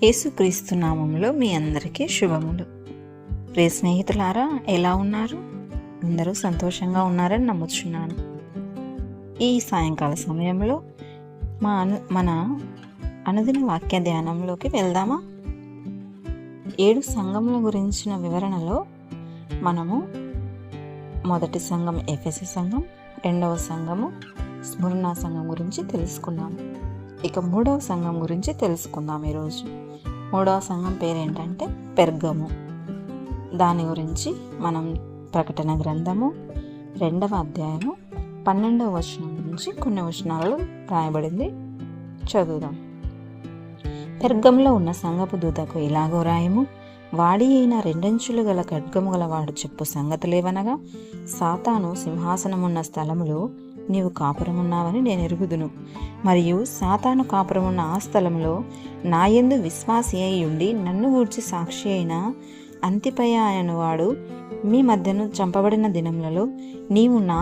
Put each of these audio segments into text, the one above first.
యేసుక్రీస్తు నామములో మీ అందరికీ శుభములు. ప్రియ స్నేహితులారా, ఎలా ఉన్నారు? అందరూ సంతోషంగా ఉన్నారని నమ్ముచున్నాను. ఈ సాయంకాల సమయంలో మన అనుదిన వాక్య ధ్యానంలోకి వెళ్దామా? 7 సంఘముల గురించిన వివరణలో మనము మొదటి సంఘం ఎఫెసు సంఘం, రెండవ సంఘము స్ముర్నా సంఘం గురించి తెలుసుకున్నాము. ఇక 3వ సంఘం గురించి తెలుసుకుందాం. ఈరోజు 3వ సంఘం పేరేంటంటే పెర్గము. దాని గురించి మనం ప్రకటన గ్రంథము 2వ అధ్యాయము 12వ వచనం నుంచి కొన్ని వచనాలలో రాయబడింది. చదువుదాం. పెర్గంలో ఉన్న సంఘపు దూతకు ఇలాగో రాయము: వాడి అయిన 2 అంచులు గల ఖడ్గము గలవాడు చెప్పు సంగతులేవనగా, సాతాను సింహాసనమున్న స్థలములో నీవు కాపురమున్నావని నేను ఎరుగుదును. మరియు సాతాను కాపురమున్న ఆ స్థలంలో నాయందు విశ్వాసి అయి ఉండి నన్ను గూర్చి సాక్షి అయిన అంతిపయ అనువాడు మీ మధ్యను చంపబడిన దినములలో నీవు నా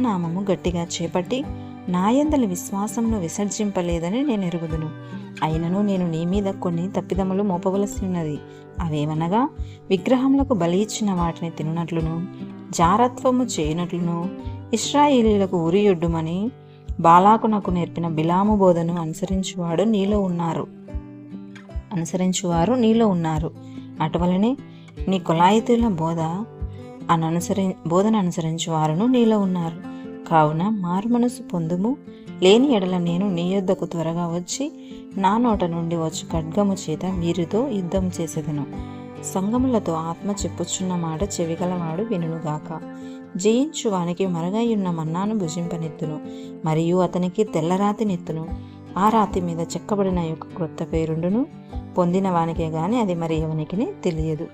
నామము గట్టిగా చేపట్టి నాయందలి విశ్వాసమును విసర్జింపలేదని నేను ఎరుగుదును. అయినను నేను నీ మీద కొన్ని తప్పిదములు మోపవలసి ఉన్నది. అవేవనగా, విగ్రహములకు బలి ఇచ్చిన వాటిని తినునట్లును, జారత్వము చేయనట్లును, ఇశ్రాయేలీలకు ఉరియొడ్డుమని బాలాకునకు నేర్పిన బిలాము బోధను అనుసరించువారు నీలో ఉన్నారు. అటువలనే నీ కొలాయితీల బోధన అనుసరించు వారును నీలో ఉన్నారు. కావున మారు మనసు పొందుము, లేని ఎడల నేను నీ యొద్దకు త్వరగా వచ్చి నా నోట నుండి వచ్చు ఖడ్గము చేత వీరితో యుద్ధం చేసేదను. సంగములతో ఆత్మ చెప్పుచున్న మాట చెవిగలవాడు వినుగాక. జయించు వానికి మరుగైయున్న మన్నాను భుజింపనెత్తును, మరియు అతనికి తెల్లరాతి నెత్తును. ఆ రాతి మీద చెక్కబడిన యొక్క క్రొత్త పేరుండును. పొందిన వానికే గాని అది మరి ఎవనికి తెలియదు.